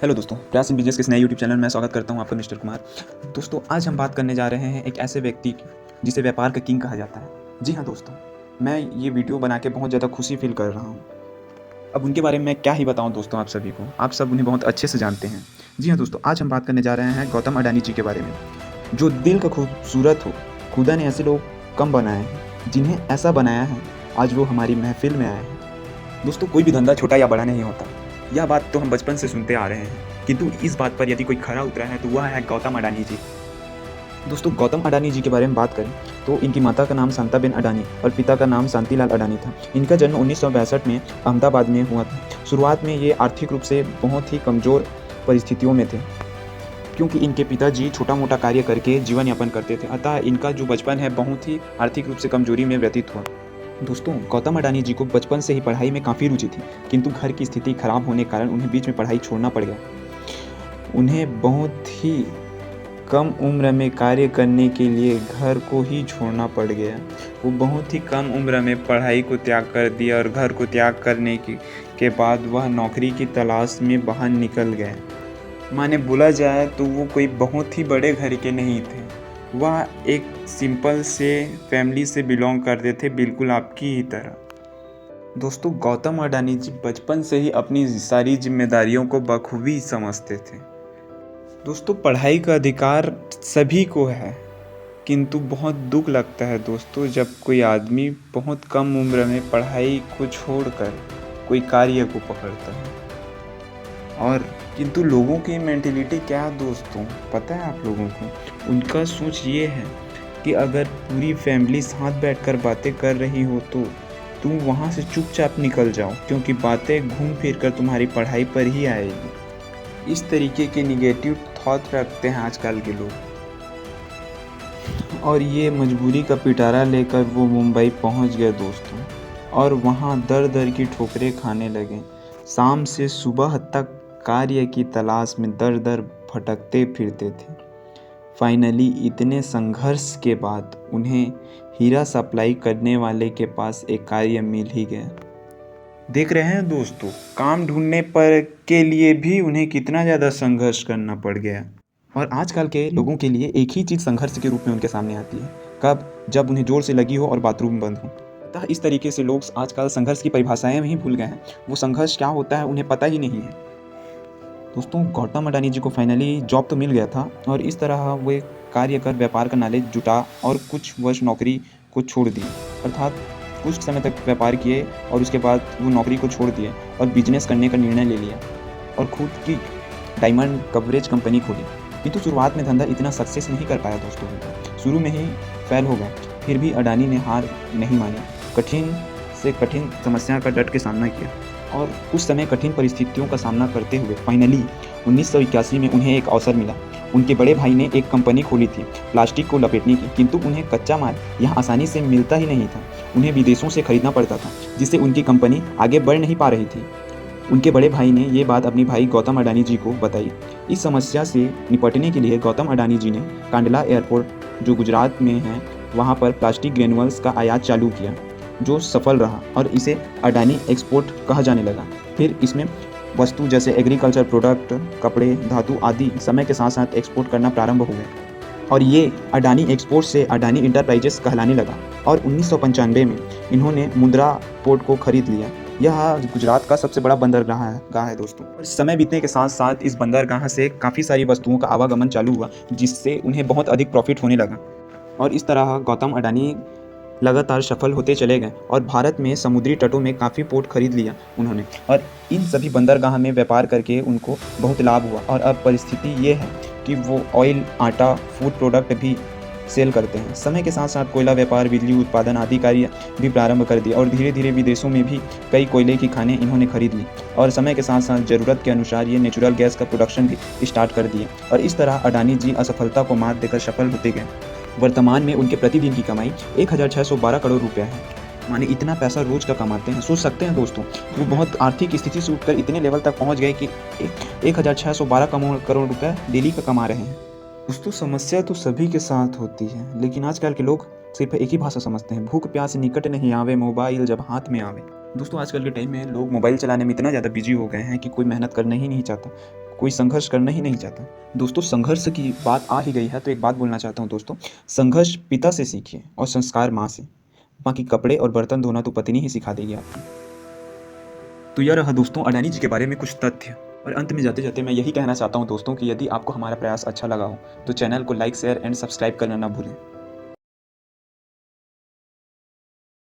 Hello दोस्तों, प्रयास in business के इस नए यूट्यूब चैनल में स्वागत करता हूं आपका मिस्टर कुमार। दोस्तों, आज हम बात करने जा रहे हैं एक ऐसे व्यक्ति की जिसे व्यापार का किंग कहा जाता है। जी हाँ दोस्तों, मैं ये वीडियो बना के बहुत ज़्यादा खुशी फील कर रहा हूँ। अब उनके बारे में मैं क्या ही बताऊँ दोस्तों, आप सभी को, आप सब उन्हें बहुत अच्छे से जानते हैं। जी हाँ दोस्तों, आज हम बात करने जा रहे हैं गौतम अडानी जी के बारे में। जो दिल का खूबसूरत हो, खुदा ने ऐसे लोग कम बनाए हैं जिन्हें ऐसा बनाया है, आज वो हमारी महफिल में आए हैं। दोस्तों, कोई भी धंधा छोटा या बड़ा नहीं होता, यह बात तो हम बचपन से सुनते आ रहे हैं, किंतु इस बात पर यदि कोई खरा उतरा है तो वह है गौतम अडानी जी। दोस्तों, गौतम अडानी जी के बारे में बात करें तो इनकी माता का नाम शांताबेन अडानी और पिता का नाम शांतिलाल अडानी था। इनका जन्म 1962 में अहमदाबाद में हुआ था। शुरुआत में ये आर्थिक रूप से बहुत ही कमज़ोर परिस्थितियों में थे, क्योंकि इनके पिताजी छोटा मोटा कार्य करके जीवन यापन करते थे। अतः इनका जो बचपन है बहुत ही आर्थिक रूप से कमजोरी में व्यतीत हुआ। दोस्तों, गौतम अडानी जी को बचपन से ही पढ़ाई में काफ़ी रुचि थी, किंतु घर की स्थिति खराब होने के कारण उन्हें बीच में पढ़ाई छोड़ना पड़ गया। उन्हें बहुत ही कम उम्र में कार्य करने के लिए घर को ही छोड़ना पड़ गया। वो बहुत ही कम उम्र में पढ़ाई को त्याग कर दिया और घर को त्याग करने के बाद वह नौकरी की तलाश में बाहर निकल गए। माने बोला जाए तो वो कोई बहुत ही बड़े घर के नहीं थे, वह एक सिंपल से फैमिली से बिलोंग करते थे, बिल्कुल आपकी ही तरह। दोस्तों, गौतम अडानी जी बचपन से ही अपनी सारी जिम्मेदारियों को बखूबी समझते थे। दोस्तों, पढ़ाई का अधिकार सभी को है, किंतु बहुत दुख लगता है दोस्तों जब कोई आदमी बहुत कम उम्र में पढ़ाई को छोड़कर कोई कार्य को पकड़ता है। और किंतु लोगों की मेंटेलिटी क्या है दोस्तों, पता है आप लोगों को? उनका सोच ये है कि अगर पूरी फैमिली साथ बैठकर बातें कर रही हो तो तुम वहाँ से चुपचाप निकल जाओ, क्योंकि बातें घूम फिर कर तुम्हारी पढ़ाई पर ही आएगी। इस तरीके के निगेटिव थॉट रखते हैं आजकल के लोग, और ये मजबूरी का पिटारा लेकर वो मुंबई पहुँच गए दोस्तों, और वहाँ दर दर की ठोकरें खाने लगे। शाम से सुबह तक कार्य की तलाश में दर दर भटकते फिरते थे। फाइनली इतने संघर्ष के बाद उन्हें हीरा सप्लाई करने वाले के पास एक कार्य मिल ही गया। देख रहे हैं दोस्तों, काम ढूंढने पर के लिए भी उन्हें कितना ज़्यादा संघर्ष करना पड़ गया। और आजकल के लोगों के लिए एक ही चीज़ संघर्ष के रूप में उनके सामने आती है, कब? जब उन्हें जोर से लगी हो और बाथरूम बंद हो। अतः इस तरीके से लोग आजकल संघर्ष की परिभाषाएं ही भूल गए हैं। वो संघर्ष क्या होता है उन्हें पता ही नहीं है। दोस्तों, गौतम अडानी जी को फाइनली जॉब तो मिल गया था, और इस तरह वे कार्य कर व्यापार का नॉलेज जुटा और कुछ वर्ष नौकरी को छोड़ दी, अर्थात कुछ समय तक व्यापार किए और उसके बाद वो नौकरी को छोड़ दिए और बिजनेस करने का निर्णय ले लिया और खुद की डायमंड कवरेज कंपनी खोली। किंतु शुरुआत में धंधा इतना सक्सेस नहीं कर पाया दोस्तों, शुरू में ही फेल हो गया। फिर भी अडानी ने हार नहीं मानी, कठिन से कठिन समस्या का डट के सामना किया और कुछ समय कठिन परिस्थितियों का सामना करते हुए फाइनली 1981 में उन्हें एक अवसर मिला। उनके बड़े भाई ने एक कंपनी खोली थी प्लास्टिक को लपेटने की, किंतु उन्हें कच्चा माल यहाँ आसानी से मिलता ही नहीं था। उन्हें विदेशों से खरीदना पड़ता था, जिससे उनकी कंपनी आगे बढ़ नहीं पा रही थी। उनके बड़े भाई ने ये बात अपने भाई गौतम अडानी जी को बताई। इस समस्या से निपटने के लिए गौतम अडानी जी ने कांडला एयरपोर्ट जो गुजरात में है वहाँ पर प्लास्टिक ग्रेनुअल्स का आयात चालू किया, जो सफल रहा और इसे अडानी एक्सपोर्ट कहा जाने लगा। फिर इसमें वस्तु जैसे एग्रीकल्चर प्रोडक्ट, कपड़े, धातु आदि समय के साथ साथ एक्सपोर्ट करना प्रारंभ हो गए और ये अडानी एक्सपोर्ट से अडानी इंटरप्राइजेस कहलाने लगा। और 1995 में इन्होंने मुंद्रा पोर्ट को खरीद लिया। यह गुजरात का सबसे बड़ा बंदरगाह है दोस्तों। और समय बीतने के साथ साथ इस बंदरगाह से काफ़ी सारी वस्तुओं का आवागमन चालू हुआ, जिससे उन्हें बहुत अधिक प्रॉफिट होने लगा। और इस तरह गौतम अडानी लगातार सफल होते चले गए और भारत में समुद्री तटों में काफ़ी पोर्ट खरीद लिया उन्होंने, और इन सभी बंदरगाह में व्यापार करके उनको बहुत लाभ हुआ। और अब परिस्थिति ये है कि वो ऑयल, आटा, फूड प्रोडक्ट भी सेल करते हैं। समय के साथ साथ कोयला व्यापार, बिजली उत्पादन आदि कार्य भी प्रारंभ कर दिया और धीरे धीरे विदेशों में भी कई कोयले की खानें इन्होंने खरीद ली और समय के साथ साथ ज़रूरत के अनुसार ये नेचुरल गैस का प्रोडक्शन भी स्टार्ट कर दिए। और इस तरह अडानी जी असफलता को मात देकर सफल होते गए। वर्तमान में उनके प्रतिदिन की कमाई 1612 करोड़ रुपया है। माने इतना पैसा रोज का कमाते हैं। सोच सकते हैं दोस्तों, वो बहुत आर्थिक स्थिति से उठकर इतने लेवल तक पहुंच गए कि 1612 करोड़ रुपया डेली का कमा रहे हैं। दोस्तों, समस्या तो सभी के साथ होती है, लेकिन आजकल के लोग सिर्फ एक ही भाषा समझते हैं, भूख प्यास निकट नहीं आवे, मोबाइल जब हाथ में आवे। दोस्तों, आजकल के टाइम में लोग मोबाइल चलाने में इतना ज़्यादा बिजी हो गए हैं कि कोई मेहनत करना ही नहीं चाहता। कोई संघर्ष करना ही नहीं चाहता। दोस्तों, संघर्ष की बात आ ही गई है तो एक बात बोलना चाहता हूँ दोस्तों, संघर्ष पिता से सीखिए और संस्कार माँ से। बाकी कपड़े और बर्तन धोना तो पत्नी ही सिखा देगी आपको। तो यह रहा दोस्तों अडानी जी के बारे में कुछ तथ्य। और अंत में जाते जाते मैं यही कहना चाहता हूँ दोस्तों कि यदि आपको हमारा प्रयास अच्छा लगा हो तो चैनल को लाइक, शेयर एंड सब्सक्राइब करना ना भूलें।